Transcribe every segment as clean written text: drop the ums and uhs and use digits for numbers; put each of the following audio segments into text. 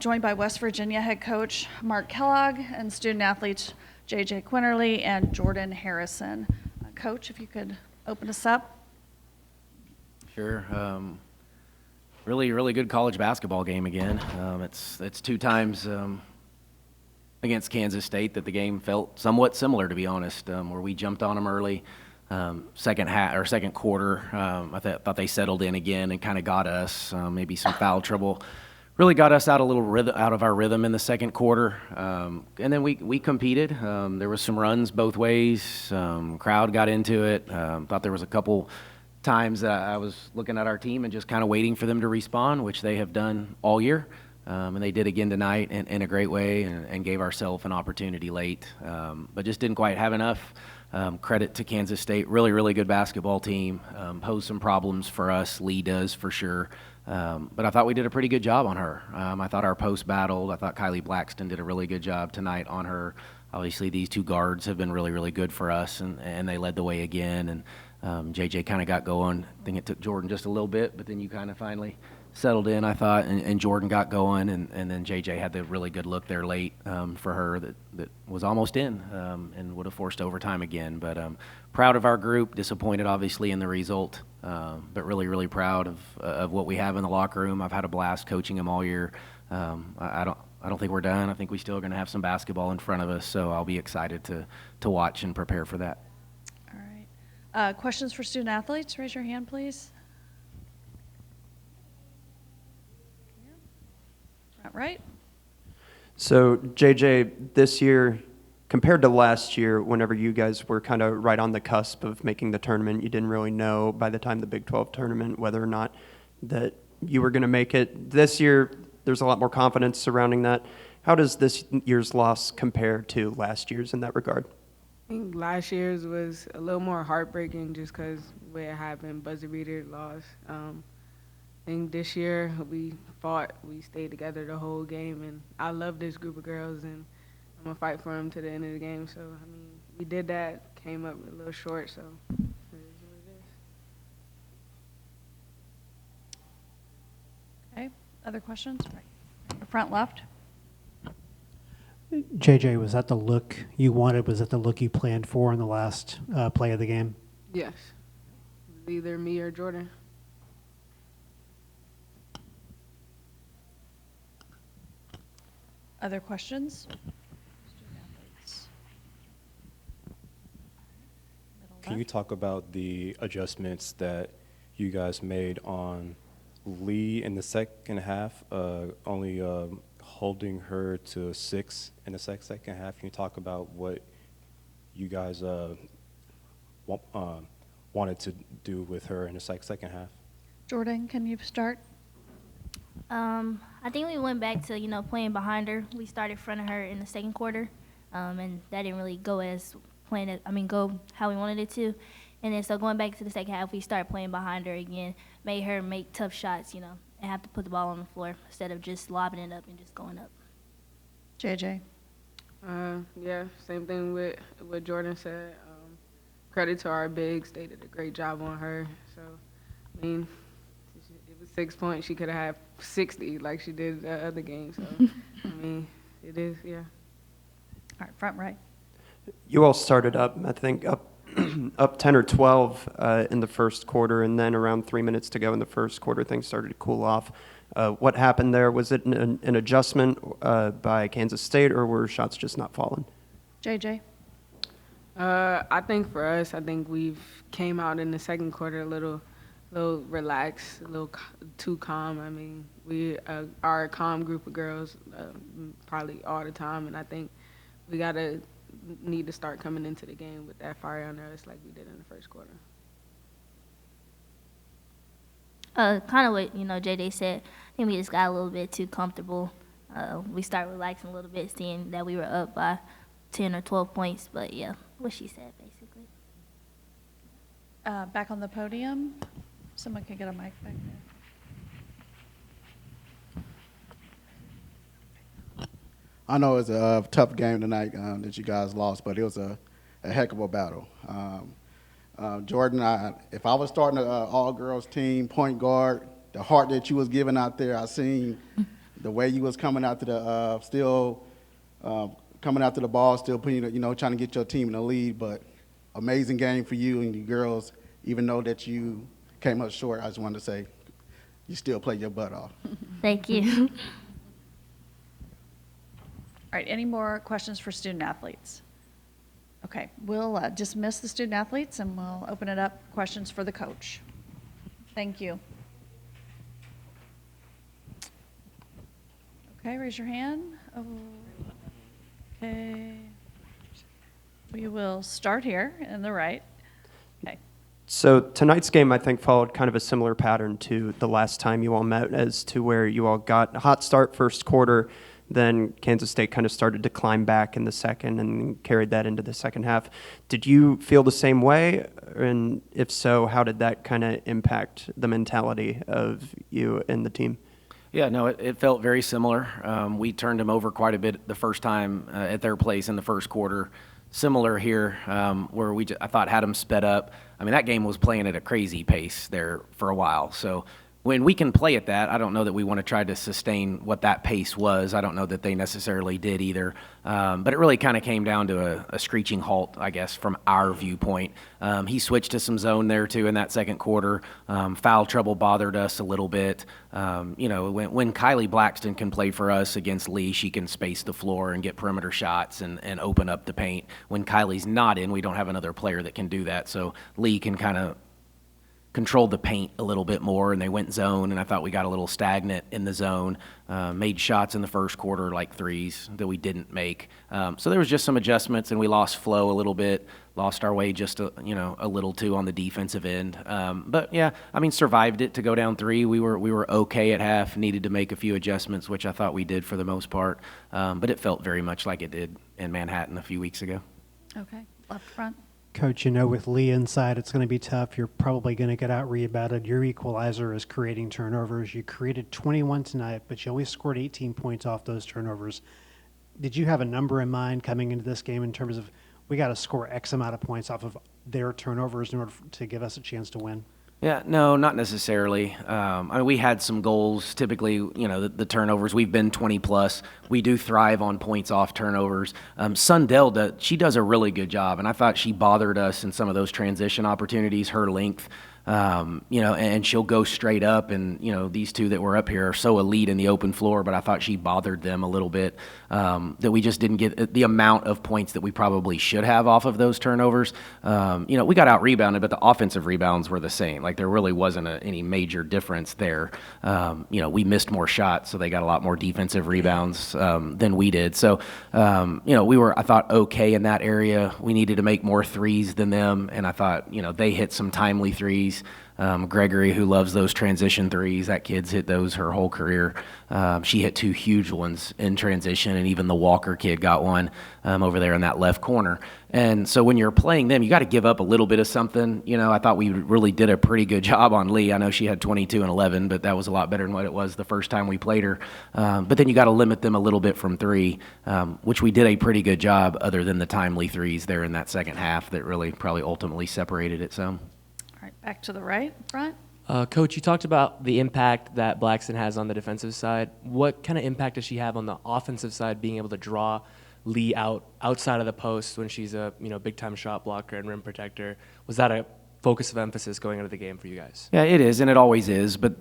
joined by West Virginia head coach Mark Kellogg and student athletes JJ Quinterly and Jordan Harrison. Coach, if you could open us up. Sure. Really good college basketball game again. It's two times against Kansas State that the game felt somewhat similar, to be honest, where we jumped on them early. Second quarter, I thought they settled in again and kind of got us. Maybe some foul trouble really got us out of our rhythm in the second quarter. And then we competed. There was some runs both ways. Crowd got into it. Thought there was a couple times that I was looking at our team and just kind of waiting for them to respond, which they have done all year. And they did again tonight in a great way and gave ourselves an opportunity late, but just didn't quite have enough. Credit to Kansas State, really good basketball team, posed some problems for us. Lee does for sure, but I thought we did a pretty good job on her. I thought our post battled. I thought Kylie Blackston did a really good job tonight on her. Obviously these two guards have been really good for us, and they led the way again. And JJ kind of got going. I think it took Jordan just a little bit, but then you kind of finally settled in, I thought, and Jordan got going, and then JJ had the really good look there late for her that was almost in and would have forced overtime again. But proud of our group, disappointed obviously in the result, but really proud of what we have in the locker room. I've had a blast coaching them all year. I don't think we're done. I think we still are going to have some basketball in front of us, so I'll be excited to watch and prepare for that. All right. Questions for student athletes? Raise your hand, please. Right. So, JJ, this year, compared to last year, whenever you guys were kind of right on the cusp of making the tournament, you didn't really know by the time the Big 12 tournament whether or not that you were going to make it. This year, there's a lot more confidence surrounding that. How does this year's loss compare to last year's in that regard? I think last year's was a little more heartbreaking just because where it happened, buzzer beater loss. I think this year we fought, we stayed together the whole game, and I love this group of girls, and I'm going to fight for them to the end of the game. So, I mean, we did that, came up a little short, so it is what it is. Okay, other questions? Right. Front left. JJ, was that the look you wanted? Was that the look you planned for in the last play of the game? Yes. It was either me or Jordan. Other questions? Can you talk about the adjustments that you guys made on Lee in the second half, only holding her to 6 in the second half? Can you talk about what you guys wanted to do with her in the second half? Jordan, can you start? I think we went back to, playing behind her. We started in front of her in the second quarter, and that didn't really go go how we wanted it to. And then so going back to the second half, we started playing behind her again, made her make tough shots, and have to put the ball on the floor instead of just lobbing it up and just going up. JJ. Yeah, same thing with what Jordan said. Credit to our bigs. They did a great job on her. So, I mean, it was 6 points. She could have had 60 like she did the other game. So, I mean, it is, yeah. All right, front right. You all started up, I think, up 10 or 12 in the first quarter, and then around 3 minutes to go in the first quarter, things started to cool off. What happened there? Was it an adjustment by Kansas State, or were shots just not falling? JJ. I think for us, I think we've came out in the second quarter a little relaxed, a little too calm. I mean, we are a calm group of girls probably all the time, and I think we need to start coming into the game with that fire under us like we did in the first quarter. Kind of what JJ said. I think we just got a little bit too comfortable. We started relaxing a little bit, seeing that we were up by 10 or 12 points. But yeah, what she said basically. Back on the podium. Someone can get a mic back there. I know it's a tough game tonight that you guys lost, but it was a heck of a battle. Jordan, if I was starting an all-girls team, point guard, the heart that you was giving out there, I seen the way you was coming out to the coming out to the ball, still putting trying to get your team in the lead. But amazing game for you and you girls. Even though that you came up short, I just wanted to say you still played your butt off. Thank you. All right, any more questions for student athletes? Okay, we'll dismiss the student athletes and we'll open it up, questions for the coach. Thank you. Okay, raise your hand. Oh, okay. We will start here in the right. Okay. So tonight's game, I think, followed kind of a similar pattern to the last time you all met, as to where you all got a hot start first quarter, then Kansas State kind of started to climb back in the second and carried that into the second half. Did you feel the same way? And if so, how did that kind of impact the mentality of you and the team? Yeah, no, it felt very similar. We turned them over quite a bit the first time at their place in the first quarter. Similar here, where I thought had them sped up. I mean, that game was playing at a crazy pace there for a while. So when we can play at that, I don't know that we want to try to sustain what that pace was. I don't know that they necessarily did either. But it really kind of came down to a screeching halt, I guess, from our viewpoint. He switched to some zone there, too, in that second quarter. Foul trouble bothered us a little bit. When Kylie Blackston can play for us against Lee, she can space the floor and get perimeter shots and open up the paint. When Kylie's not in, we don't have another player that can do that. So Lee can kind of controlled the paint a little bit more, and they went zone, and I thought we got a little stagnant in the zone. Made shots in the first quarter, like threes, that we didn't make. So there was just some adjustments, and we lost flow a little bit, lost our way just a little too on the defensive end. But yeah, I mean, survived it to go down three. We were okay at half, needed to make a few adjustments, which I thought we did for the most part. But it felt very much like it did in Manhattan a few weeks ago. Okay, left front. Coach, with Lee inside, it's going to be tough. You're probably going to get out-rebounded. Your equalizer is creating turnovers. You created 21 tonight, but you only scored 18 points off those turnovers. Did you have a number in mind coming into this game in terms of we got to score X amount of points off of their turnovers in order to give us a chance to win? Yeah, no, not necessarily. I mean, we had some goals. Typically, the turnovers, we've been 20-plus. We do thrive on points off turnovers. Sundell, she does a really good job, and I thought she bothered us in some of those transition opportunities, her length. And she'll go straight up, and, these two that were up here are so elite in the open floor, but I thought she bothered them a little bit, that we just didn't get the amount of points that we probably should have off of those turnovers. We got out-rebounded, but the offensive rebounds were the same. Like, there really wasn't any major difference there. We missed more shots, so they got a lot more defensive rebounds than we did. So, we were, I thought, okay in that area. We needed to make more threes than them, and I thought, they hit some timely threes. Gregory, who loves those transition threes, that kid's hit those her whole career. She hit two huge ones in transition, and even the Walker kid got one over there in that left corner. And so when you're playing them, you got to give up a little bit of something. I thought we really did a pretty good job on Lee. I know she had 22 and 11, but that was a lot better than what it was the first time we played her. But then you got to limit them a little bit from three, which we did a pretty good job, other than the timely threes there in that second half that really probably ultimately separated it some. All right, back to the right front. Coach, you talked about the impact that Blackston has on the defensive side. What kind of impact does she have on the offensive side, being able to draw Lee outside of the post when she's a big-time shot blocker and rim protector? Was that a focus of emphasis going into the game for you guys? Yeah, it is, and it always is. But,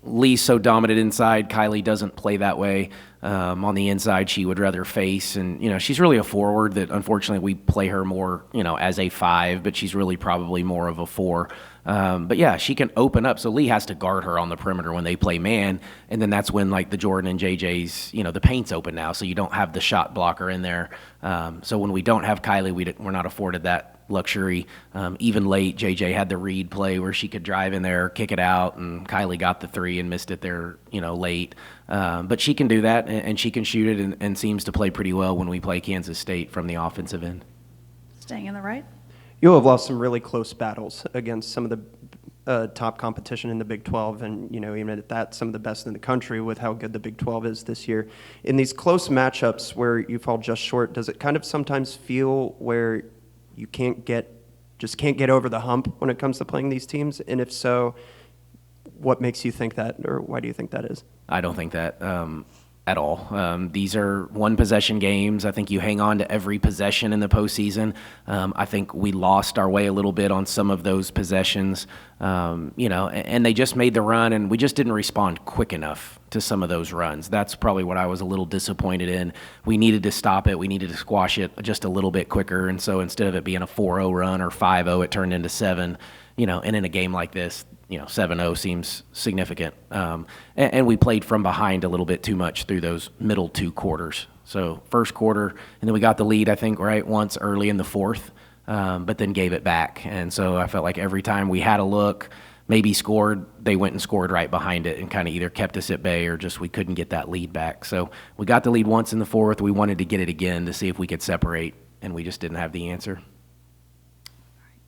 Lee's so dominant inside. Kylie doesn't play that way. On the inside, she would rather face. And, she's really a forward that, unfortunately, we play her more, as a 5, but she's really probably more of a 4. But, yeah, she can open up. So Lee has to guard her on the perimeter when they play man. And then that's when, like, the Jordan and JJ's, the paint's open now. So you don't have the shot blocker in there. So when we don't have Kylie, we're not afforded that luxury. Even late, JJ had the read play where she could drive in there, kick it out, and Kylie got the 3 and missed it there, late. But she can do that, and she can shoot it and seems to play pretty well when we play Kansas State from the offensive end. Staying in the right. You'll have lost some really close battles against some of the top competition in the Big 12, and even at that, some of the best in the country with how good the Big 12 is this year. In these close matchups where you fall just short, does it kind of sometimes feel where you can't get over the hump when it comes to playing these teams? And if so, what makes you think that, or why do you think that is? I don't think that at all. These are one possession games. I think you hang on to every possession in the postseason. I think we lost our way a little bit on some of those possessions, and they just made the run, and we just didn't respond quick enough to some of those runs. That's probably what I was a little disappointed in. We needed to stop it. We needed to squash it just a little bit quicker, and so instead of it being a 4-0 run or 5-0, it turned into 7, and in a game like this, 7-0 seems significant. And we played from behind a little bit too much through those middle 2 quarters. So first quarter, and then we got the lead, I think, right once early in the fourth, but then gave it back. And so I felt like every time we had a look, maybe scored, they went and scored right behind it and kind of either kept us at bay or just we couldn't get that lead back. So we got the lead once in the fourth. We wanted to get it again to see if we could separate, and we just didn't have the answer.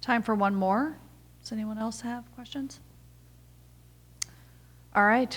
Time for one more. Does anyone else have questions? All right,